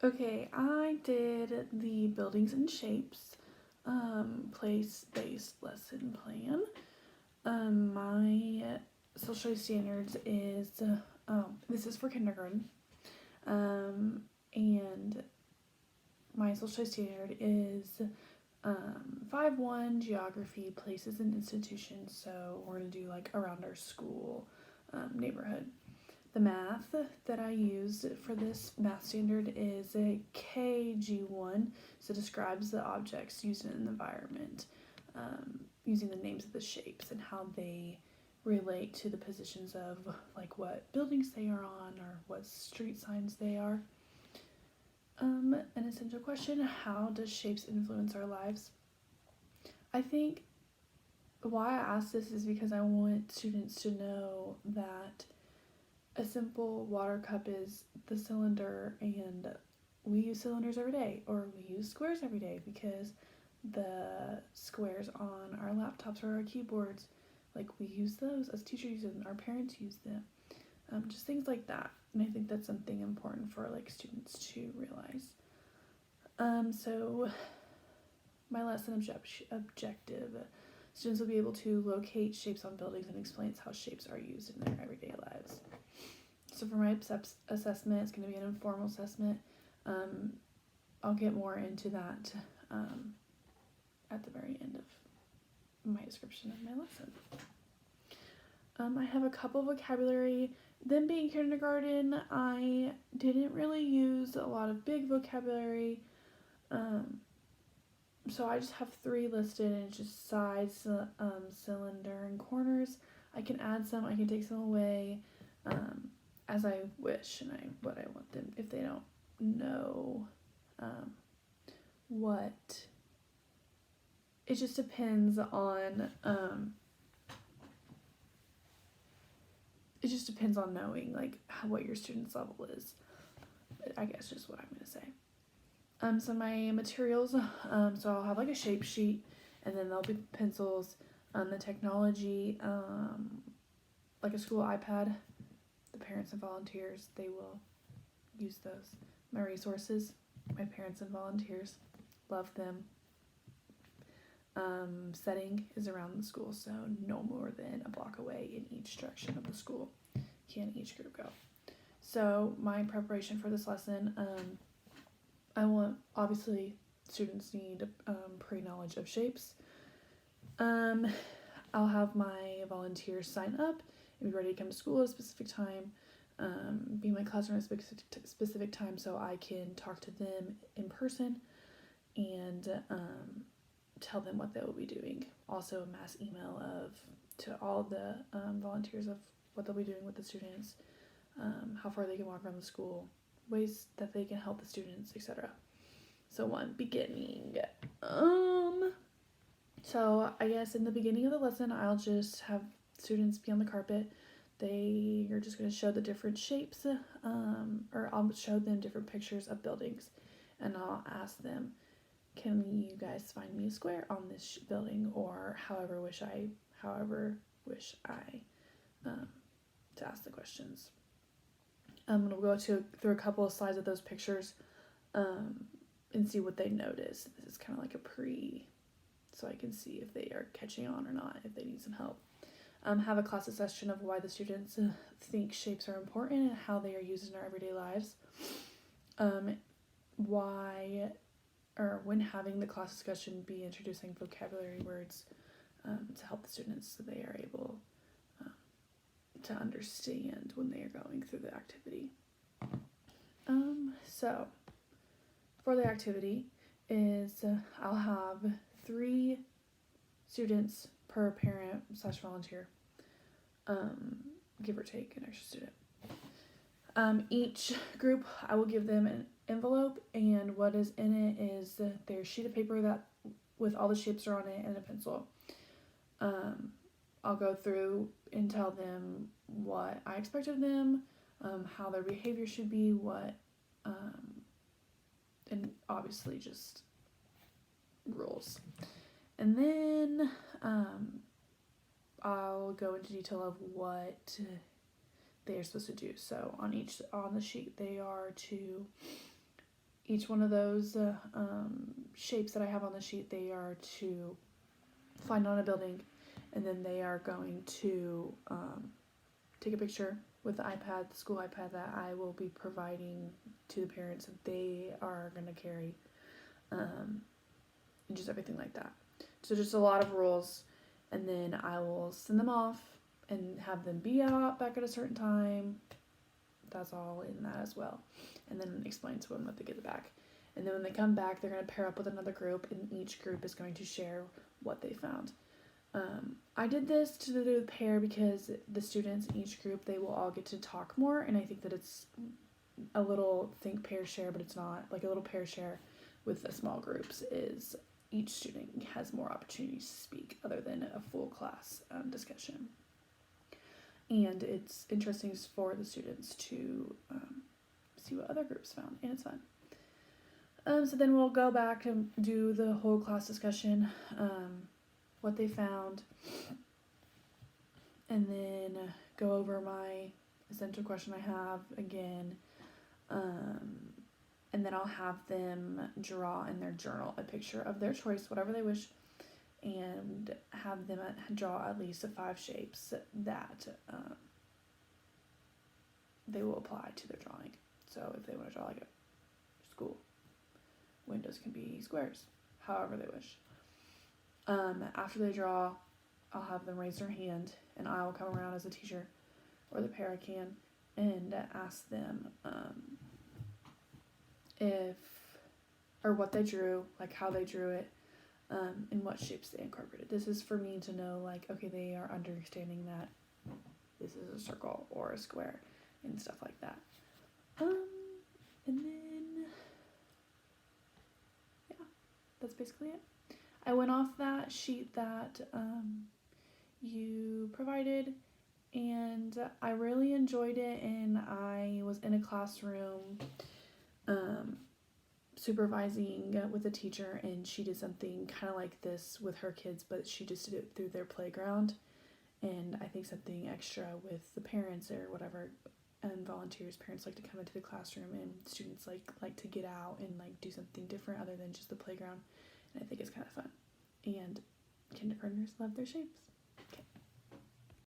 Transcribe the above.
Okay, I did the buildings and shapes place-based lesson plan. My social studies standards is this is for kindergarten, and my social studies standard is 5-1 geography, places and institutions. So we're gonna do like around our school neighborhood. The math that I used for this math standard is a KG1, so it describes the objects used in an environment, using the names of the shapes and how they relate to the positions of like what buildings they are on or what street signs they are. An essential question: how does shapes influence our lives? I think why I ask this is because I want students to know that a simple water cup is the cylinder, and we use cylinders every day, or we use squares every day because the squares on our laptops or our keyboards, like we use those as teachers use them, our parents use them, just things like that. And I think that's something important for like students to realize. So my lesson objective: students will be able to locate shapes on buildings and explains how shapes are used in their everyday lives. So for my assessment, it's going to be an informal assessment. I'll get more into that at the very end of my description of my lesson. I have a couple vocabulary. Then being kindergarten, I didn't really use a lot of big vocabulary. So I just have 3 listed, and it's just sides, cylinder, and corners. I can add some, I can take some away, as I wish, and what I want them, if they don't know what. It just depends on knowing like what your student's level is. I guess just what I'm gonna say. So my materials, so I'll have like a shape sheet, and then there'll be pencils, the technology, like a school iPad. The parents and volunteers, they will use those. My resources, my parents and volunteers, love them. Setting is around the school, so no more than a block away in each direction of the school can each group go. So my preparation for this lesson, I want, obviously students need pre-knowledge of shapes. I'll have my volunteers sign up and be ready to come to school at a specific time, be in my classroom at a specific time so I can talk to them in person and tell them what they will be doing. Also a mass email to all the volunteers of what they'll be doing with the students, how far they can walk around the school, ways that they can help the students, etc. So beginning. So I guess in the beginning of the lesson, I'll just have students be on the carpet. They are just going to show the different shapes, or I'll show them different pictures of buildings, and I'll ask them, can you guys find me a square on this building, or however wish I to ask the questions. I'm going to go through a couple of slides of those pictures and see what they notice. This is kind of like a so I can see if they are catching on or not, if they need some help. Have a class session of why the students think shapes are important and how they are used in our everyday lives. When having the class discussion, be introducing vocabulary words to help the students so they are able to understand when they are going through the activity. So for the activity is I'll have 3 students per parent / volunteer, give or take an extra student. Each group, I will give them an envelope, and what is in it is their sheet of paper that with all the shapes are on it and a pencil. I'll go through and tell them what I expect of them, how their behavior should be, and obviously just rules. And then I'll go into detail of what they are supposed to do. So on the sheet, they are to each one of those shapes that I have on the sheet, they are to find on a building, and then they are going to take a picture with the iPad, the school iPad that I will be providing to the parents that they are going to carry, and just everything like that. So just a lot of rules, and then I will send them off and have them be out back at a certain time. That's all in that as well. And then explain to them what they get back. And then when they come back, they're going to pair up with another group, and each group is going to share what they found. I did this to do the pair because the students in each group, they will all get to talk more, and I think that it's a little think pair share, but it's not. Like a little pair share with the small groups is each student has more opportunities to speak other than a full class discussion. And it's interesting for the students to see what other groups found, and it's fun. So then we'll go back and do the whole class discussion, what they found, and then go over my essential question I have again, and then I'll have them draw in their journal a picture of their choice, whatever they wish, and have them draw at least 5 shapes that they will apply to their drawing. So if they want to draw like a school, windows can be squares, however they wish. After they draw, I'll have them raise their hand, and I will come around as a teacher, or the para can, and ask them what they drew, like how they drew it, and what shapes they incorporated. This is for me to know, like, okay, they are understanding that this is a circle or a square and stuff like that. And then, yeah, that's basically it. I went off that sheet that you provided, and I really enjoyed it, and I was in a classroom supervising with a teacher, and she did something kind of like this with her kids, but she just did it through their playground, and I think something extra with the parents or whatever, and volunteers. Parents like to come into the classroom, and students like to get out and like do something different other than just the playground, and I think it's kind of fun, and kindergartners love their shapes. Okay,